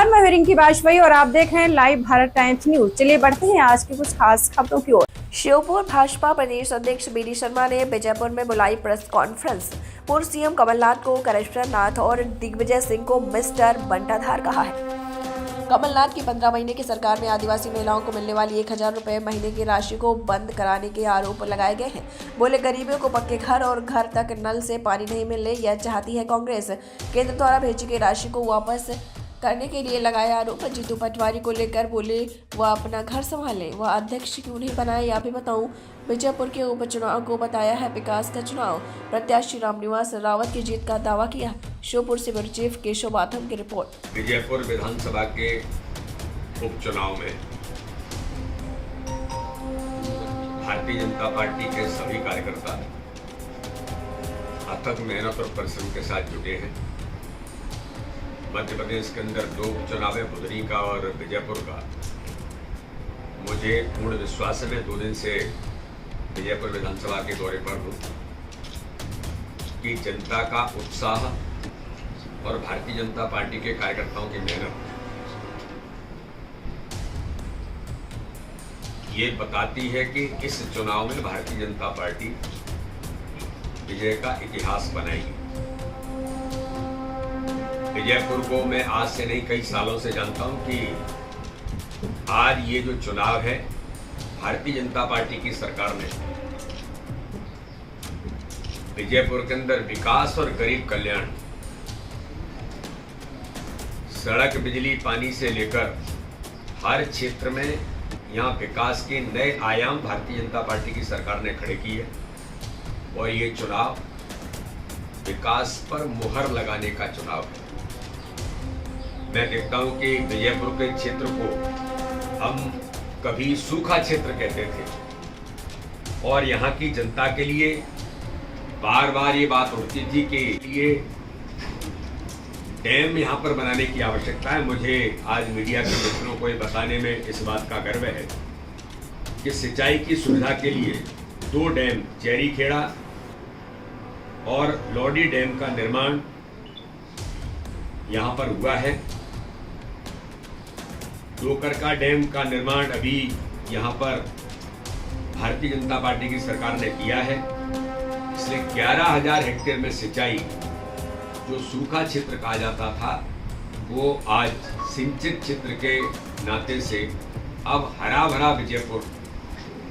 नमस्कार, मैं रिंकी वाजपेयी और आप देख रहे हैं लाइव भारत टाइम्स न्यूज। चलिए बढ़ते हैं आज की कुछ खास खबरों की ओर। श्योपुर भाजपा प्रदेश अध्यक्ष बीडी शर्मा ने बीजापुर में बुलाई प्रेस कॉन्फ्रेंस। पूर्व सीएम कमलनाथ को करेश्वरनाथ और दिग्विजय सिंह को मिस्टर बंटाधार कहा है। कमलनाथ की 15 महीने की सरकार में आदिवासी महिलाओं को मिलने वाली 1000 रुपए महीने की राशि को बंद कराने के आरोप लगाए गए हैं। बोले, गरीबों को पक्के घर और घर तक नल से पानी नहीं मिलने यह चाहती है कांग्रेस। केंद्र द्वारा भेजी गई राशि को वापस करने के लिए लगाया आरोप। जीतू पटवारी को लेकर बोले, वह अपना घर संभाले, वह अध्यक्ष क्यों नहीं बनाए यह भी बताऊं। बीजापुर के उपचुनाव को बताया है विकास का चुनाव। प्रत्याशी रामनिवास रावत की जीत का दावा किया। श्योपुर से ब्यूरो चीफ केशव बाथम की रिपोर्ट। बीजापुर विधानसभा के उपचुनाव में भारतीय जनता पार्टी के सभी कार्यकर्ता अथक मेहनत और परिश्रम के साथ जुटे हैं। मध्य प्रदेश के अंदर 2 उपचुनाव है, बुधनी का और बीजापुर का। मुझे पूर्ण विश्वास है, मैं 2 दिन से बीजापुर विधानसभा के दौरे पर हूँ कि जनता का उत्साह और भारतीय जनता पार्टी के कार्यकर्ताओं की मेहनत ये बताती है कि इस चुनाव में भारतीय जनता पार्टी विजय का इतिहास बनाएगी। बीजापुर को मैं आज से नहीं कई सालों से जानता हूं कि आज ये जो चुनाव है, भारतीय जनता पार्टी की सरकार ने बीजापुर के अंदर विकास और गरीब कल्याण, सड़क, बिजली, पानी से लेकर हर क्षेत्र में यहाँ विकास के नए आयाम भारतीय जनता पार्टी की सरकार ने खड़े किए और ये चुनाव विकास पर मुहर लगाने का चुनाव है। मैं देखता हूं कि बीजापुर के क्षेत्र को हम कभी सूखा क्षेत्र कहते थे और यहाँ की जनता के लिए बार बार ये बात उठती थी कि ये डैम यहाँ पर बनाने की आवश्यकता है। मुझे आज मीडिया के मित्रों को ये बताने में इस बात का गर्व है कि सिंचाई की सुविधा के लिए 2 डैम, चेरी खेड़ा और लोडी डैम का निर्माण यहाँ पर हुआ है। डोकरका डैम का निर्माण अभी यहाँ पर भारतीय जनता पार्टी की सरकार ने किया है। इसलिए 11,000 हेक्टेयर में सिंचाई, जो सूखा क्षेत्र कहा जाता था, वो आज सिंचित क्षेत्र के नाते से अब हरा भरा बीजापुर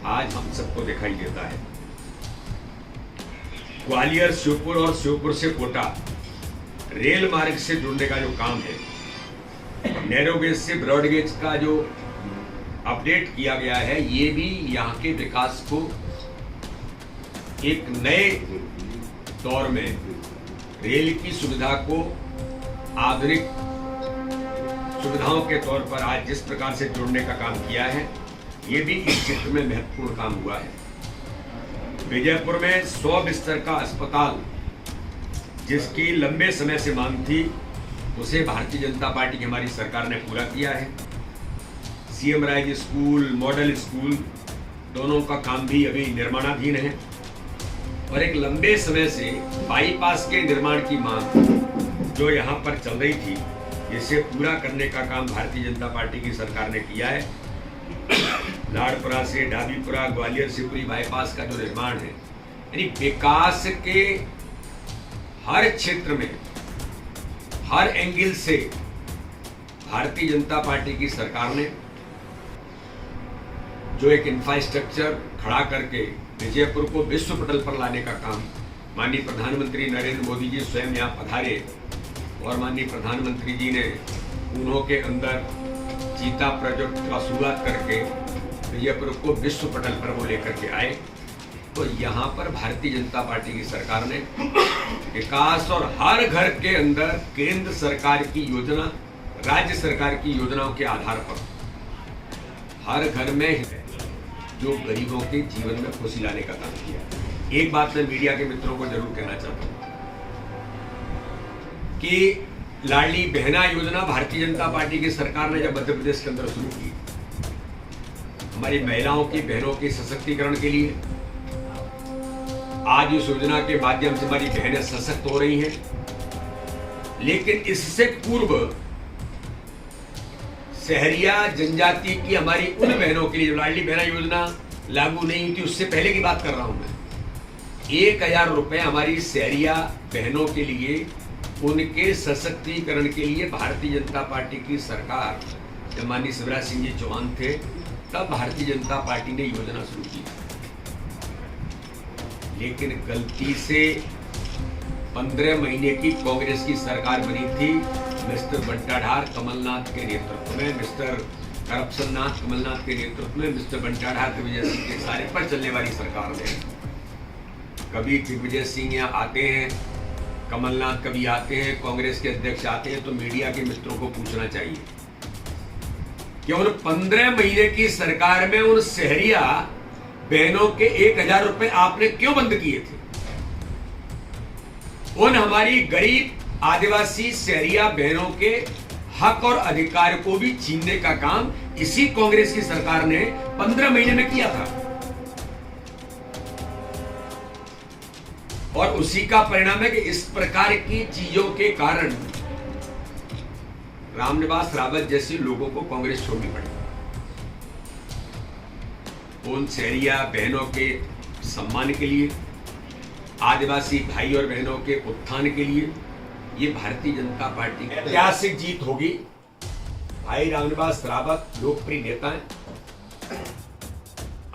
आज हम सबको दिखाई देता है। ग्वालियर, श्योपुर और श्योपुर से कोटा रेल मार्ग से जुड़ने का जो काम है, नैरो गेज से ब्रॉड गेज का जो अपडेट किया गया है, ये भी यहाँ के विकास को एक नए दौर में रेल की सुविधा को आधुनिक सुविधाओं के तौर पर आज जिस प्रकार से जोड़ने का काम किया है, ये भी इस क्षेत्र में महत्वपूर्ण काम हुआ है। बीजापुर में 100 बिस्तर का अस्पताल, जिसकी लंबे समय से मांग थी, उसे भारतीय जनता पार्टी की हमारी सरकार ने पूरा किया है। CM rise school, model school, दोनों का काम भी अभी निर्माणाधीन है और एक लंबे समय से बाईपास के निर्माण की मांग जो यहाँ पर चल रही थी, इसे पूरा करने का काम भारतीय जनता पार्टी की सरकार ने किया है। लाड़पुरा से डाबीपुरा, ग्वालियर से पूरी बाईपास का जो निर्माण है, यानी विकास के हर क्षेत्र में, हर एंगल से भारतीय जनता पार्टी की सरकार ने जो एक इंफ्रास्ट्रक्चर खड़ा करके बीजापुर को विश्व पटल पर लाने का काम माननीय प्रधानमंत्री नरेंद्र मोदी जी स्वयं यहाँ पधारे और माननीय प्रधानमंत्री जी ने उन्हों के अंदर चीता प्रोजेक्ट का शुरुआत करके बीजापुर को विश्व पटल पर वो लेकर के आए। तो यहाँ पर भारतीय जनता पार्टी की सरकार ने विकास और हर घर के अंदर केंद्र सरकार की योजना, राज्य सरकार की योजनाओं के आधार पर हर घर में जो गरीबों के जीवन में खुशी लाने का काम किया। एक बात मैं मीडिया के मित्रों को जरूर कहना चाहता हूँ कि लाडली बहना योजना भारतीय जनता पार्टी की सरकार ने जब मध्य प्रदेश के अंदर शुरू की, हमारी महिलाओं की, बहनों के सशक्तिकरण के लिए, आज इस योजना के माध्यम से हमारी बहनें सशक्त हो रही हैं। लेकिन इससे पूर्व सहरिया जनजाति की हमारी उन बहनों के लिए लाडली बहना योजना लागू नहीं हुई थी, उससे पहले की बात कर रहा हूं मैं। 1000 रुपए हमारी सहरिया बहनों के लिए, उनके सशक्तिकरण के लिए भारतीय जनता पार्टी की सरकार, जब माननीय शिवराज सिंह जी चौहान थे, तब भारतीय जनता पार्टी ने योजना शुरू की। लेकिन गलती से 15 महीने की कांग्रेस की सरकार बनी थी, मिस्टर बंटाधार कमलनाथ के नेतृत्व में, मिस्टर करप्शन नाथ कमलनाथ के नेतृत्व में, मिस्टर बंटाधार दिग्विजय सिंह के सारे पर चलने वाली सरकार ने, कभी दिग्विजय सिंह यहाँ आते हैं, कमलनाथ कभी आते हैं, कांग्रेस के अध्यक्ष आते हैं, तो मीडिया के मित्रों को पूछना चाहिए कि उन 15 महीने की सरकार में उन सहरिया बहनों के 1000 रुपए आपने क्यों बंद किए थे? उन हमारी गरीब आदिवासी सहरिया बहनों के हक और अधिकार को भी छीनने का काम इसी कांग्रेस की सरकार ने 15 महीने में किया था, और उसी का परिणाम है कि इस प्रकार की चीजों के कारण रामनिवास रावत जैसे लोगों को कांग्रेस छोड़नी पड़ी। उन सहरिया बहनों के सम्मान के लिए, आदिवासी भाई और बहनों के उत्थान के लिए ये भारतीय जनता पार्टी की ऐतिहासिक जीत होगी। भाई रामनिवास रावत लोकप्रिय नेता हैं,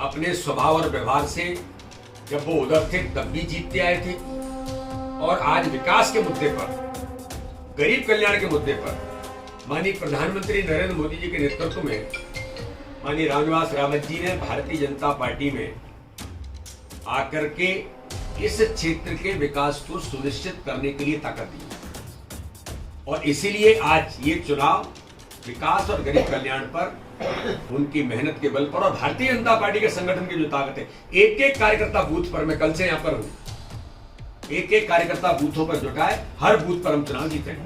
अपने स्वभाव और व्यवहार से जब वो उधर थे तब भी जीतते आए थे, और आज विकास के मुद्दे पर, गरीब कल्याण के मुद्दे पर माननीय प्रधानमंत्री नरेंद्र मोदी जी के नेतृत्व में माननीय रामनिवास रावत जी ने भारतीय जनता पार्टी में आकर के इस क्षेत्र के विकास को सुनिश्चित करने के लिए ताकत दी, और इसीलिए आज ये चुनाव विकास और गरीब कल्याण पर उनकी मेहनत के बल पर और भारतीय जनता पार्टी के संगठन की जो ताकत है, एक एक कार्यकर्ता बूथ पर, मैं कल से यहां पर हूं, एक एक कार्यकर्ता बूथों पर जुटा है, हर बूथ पर हम चुनाव जीते हैं।